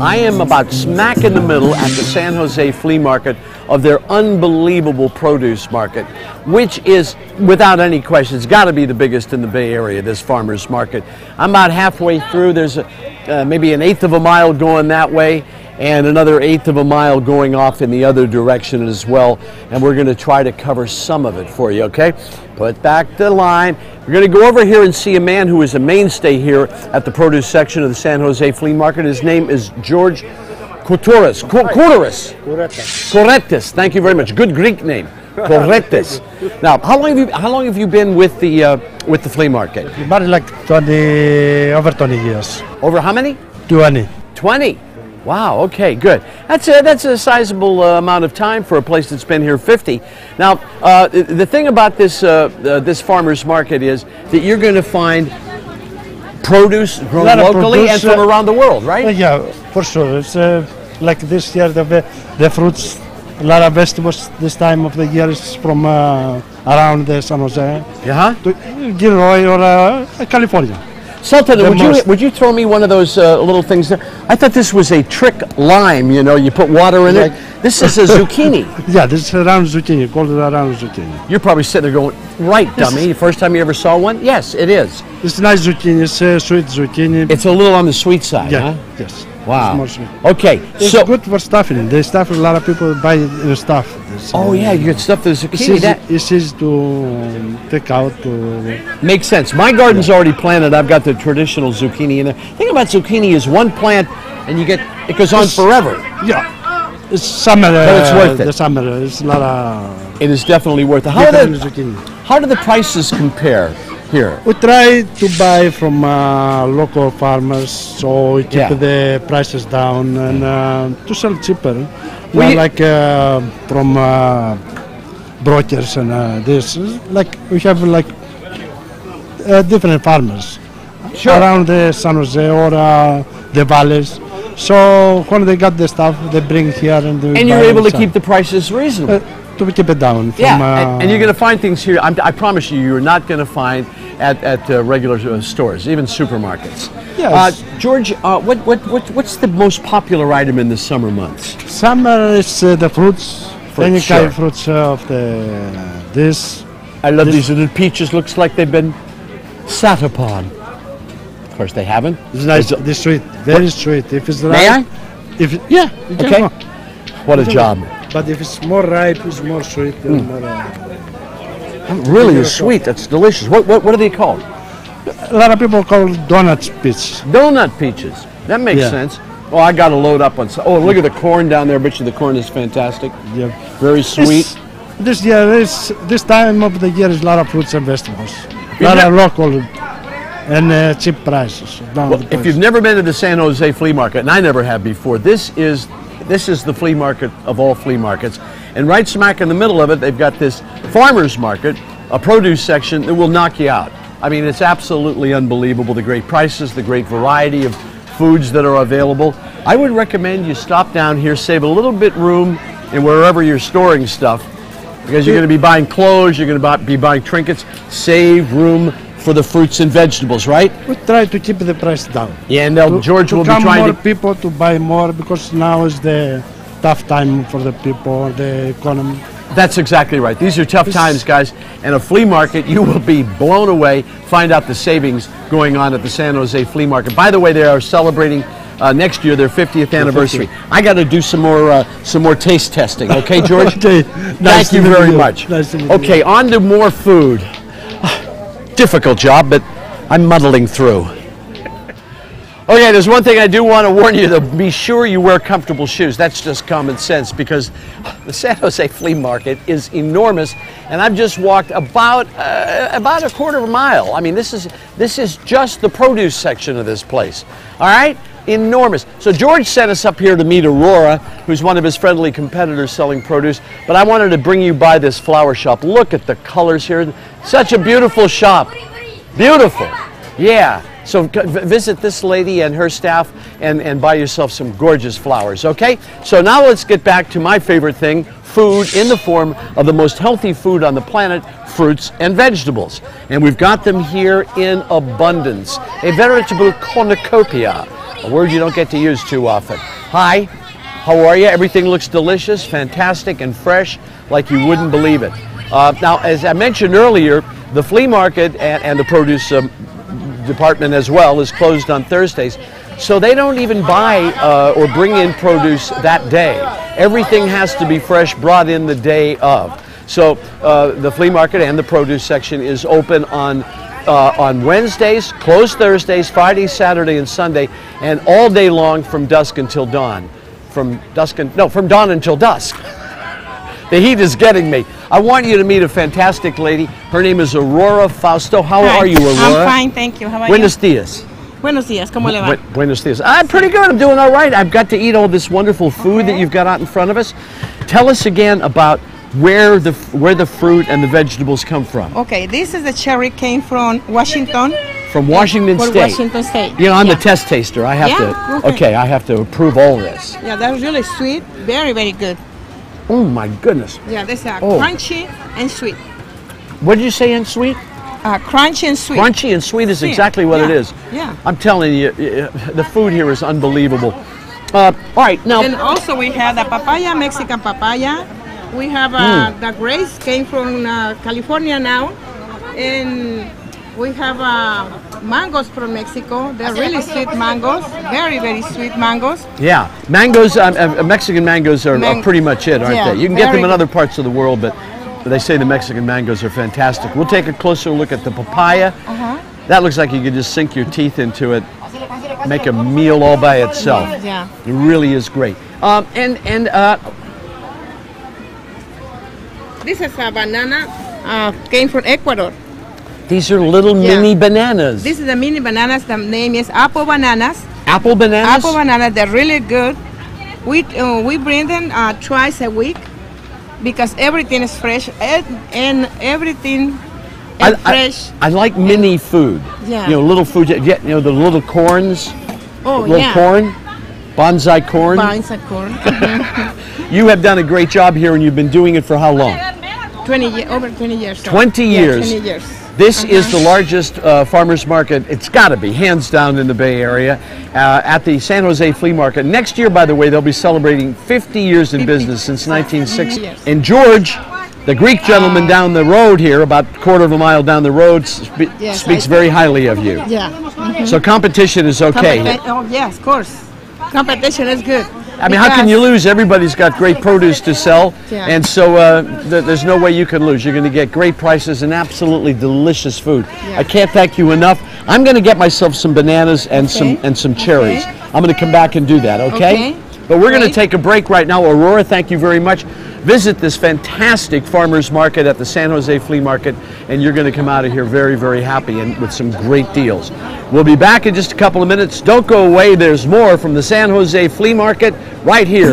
I am about smack in the middle at the San Jose Flea Market of their unbelievable produce market, which is, without any question, it's got to be the biggest in the Bay Area, this farmer's market. I'm about halfway through. There's maybe an eighth of a mile going that way and another eighth of a mile going off in the other direction as well. And we're going to try to cover some of it for you, okay? Put back the line. We're going to go over here and see a man who is a mainstay here at the produce section of the San Jose Flea Market. His name is George Kourouris. Kourouris. Thank you very much. Good Greek name. Kourouris. Now, how long have you been with the flea market? About like 20, over 20 years. Over how many? 20. 20. Wow, okay, good. That's a sizable amount of time for a place that's been here 50. Now, the thing about this this farmer's market is that you're going to find produce grown locally and from around the world, right? Yeah, for sure. It's like this year, the fruits, a lot of vegetables this time of the year is from around the San Jose, to Gilroy or California. Sultan, would you throw me one of those little things there? I thought this was a trick lime, you know, you put water in it. This is a zucchini. Yeah, this is a round zucchini, called a round zucchini. You're probably sitting there going, right, dummy, first time you ever saw one? Yes, it is. It's nice zucchini, it's sweet zucchini. It's a little on the sweet side, huh? Yes. Wow. It's more sweet. Okay, it's so good for stuffing. They stuff, a lot of people buy stuff. Oh yeah, you get stuff the zucchini. It's easy to take out. Makes sense. My garden's already planted. I've got the traditional zucchini in there. The thing about zucchini is one plant, and it goes on forever. Yeah. It's summer. But it's worth it. The summer, it's a lot of. It is definitely worth it. How do the prices compare here? We try to buy from local farmers, so we keep the prices down and to sell cheaper. Not like from brokers and this. Like we have like different farmers around the San Jose or the valleys. So when they got the stuff, they bring here and you're able to keep the prices reasonable. To keep it down. From, and you're going to find things here. I promise you're not going to find at regular stores, even supermarkets. Yes. George, what's the most popular item in the summer months? Summer is the fruits. Any kind of fruits of this. I love these little peaches. Looks like they've been sat upon. Of course, they haven't. It's nice. They're sweet. Very sweet. If it's ripe. May I? Okay. What a job. But if it's more ripe, it's more sweet. Really is sweet. That's delicious. What are they called? A lot of people call donut peaches. Donut peaches. That makes sense. Oh, I got to load up on some. Oh, look at the corn down there. I bet you the corn is fantastic. Yeah. Very sweet. This time of the year is a lot of fruits and vegetables. A lot of local and cheap prices. Well, if you've never been to the San Jose Flea Market, and I never have before, this is the flea market of all flea markets. And right smack in the middle of it, they've got this farmer's market, a produce section that will knock you out. I mean, it's absolutely unbelievable, the great prices, the great variety of foods that are available. I would recommend you stop down here, save a little bit room in wherever you're storing stuff, because you're going to be buying clothes, you're going to be buying trinkets. Save room for the fruits and vegetables, right? We try to keep the price down. Yeah, and George will be trying more people to buy more, because now is the tough time for the people, the economy. That's exactly right. These are tough times, guys. And a flea market, you will be blown away. Find out the savings going on at the San Jose Flea Market. By the way, they are celebrating next year their 50th anniversary. I got to do some more taste testing. Okay, George? Okay. Thank you very much. Nice to meet you. Okay, on to more food. Difficult job, but I'm muddling through. Okay, there's one thing I do want to warn you, though. Be sure you wear comfortable shoes. That's just common sense, because the San Jose Flea Market is enormous, and I've just walked about a quarter of a mile. I mean, this is just the produce section of this place. All right? Enormous. So George sent us up here to meet Aurora, who's one of his friendly competitors selling produce, but I wanted to bring you by this flower shop. Look at the colors here. Such a beautiful shop. Beautiful. Yeah. So visit this lady and her staff and buy yourself some gorgeous flowers, okay? So now let's get back to my favorite thing, food in the form of the most healthy food on the planet, fruits and vegetables. And we've got them here in abundance. A veritable cornucopia, a word you don't get to use too often. Hi, how are you? Everything looks delicious, fantastic, and fresh, like you wouldn't believe it. Now, as I mentioned earlier, the flea market and the produce department as well is closed on Thursdays, so they don't even buy or bring in produce that day. Everything has to be fresh, brought in the day of. So the flea market and the produce section is open on Wednesdays, closed Thursdays, Friday, Saturday, and Sunday, and all day long from dusk until dawn. From dawn until dusk. The heat is getting me. I want you to meet a fantastic lady. Her name is Aurora Fausto. How are you, Aurora? I'm fine, thank you. How are Buenos you? dias. Buenos dias, ¿cómo le va? Buenos dias. I'm pretty good. I'm doing all right. I've got to eat all this wonderful food that you've got out in front of us. Tell us again about where the fruit and the vegetables come from. Okay, this is the cherry came from Washington. From Washington State. Washington State. You know, I'm the test taster. I have to. Okay, I have to approve all this. Yeah, that's really sweet. Very, very good. Oh my goodness. Yeah, this is crunchy and sweet. What did you say in sweet? Crunchy and sweet. Crunchy and sweet is exactly what it is. Yeah. I'm telling you, the food here is unbelievable. All right, now. And also we have the papaya, Mexican papaya. We have the grapes came from California now, and we have mangoes from Mexico. They're really sweet mangoes, very, very sweet mangoes. Yeah, mangoes, Mexican mangoes are pretty much it, aren't they? You can get them in other parts of the world, but they say the Mexican mangoes are fantastic. We'll take a closer look at the papaya. That looks like you could just sink your teeth into it, make a meal all by itself. Yeah. It really is great. This is a banana, came from Ecuador. These are little mini bananas. This is the mini bananas. The name is apple bananas. Apple bananas? Apple bananas, they're really good. We bring them twice a week because everything is fresh and everything is fresh. I like mini food. Yeah. You know, little food. You know, the little corns. Oh, little corn. Bonsai corn. Bonsai corn. You have done a great job here, and you've been doing it for how long? Over 20 years. 20 years. Yeah, 20 years. This is the largest farmers market, it's got to be, hands down in the Bay Area, at the San Jose Flea Market. Next year, by the way, they'll be celebrating 50 years in business since 1960. Yes. And George, the Greek gentleman down the road here, about a quarter of a mile down the road, speaks very highly of you. Yeah. So competition is okay. Oh, yes, of course. Competition is good. I mean, how can you lose? Everybody's got great produce to sell, Yeah. and so there's no way you can lose. You're going to get great prices and absolutely delicious food. Yeah. I can't thank you enough. I'm going to get myself some bananas and some cherries. Okay. I'm going to come back and do that, okay? But we're going to take a break right now. Aurora, thank you very much. Visit this fantastic farmers market at the San Jose Flea Market, and you're going to come out of here very, very happy and with some great deals. We'll be back in just a couple of minutes. Don't go away. There's more from the San Jose Flea Market right here.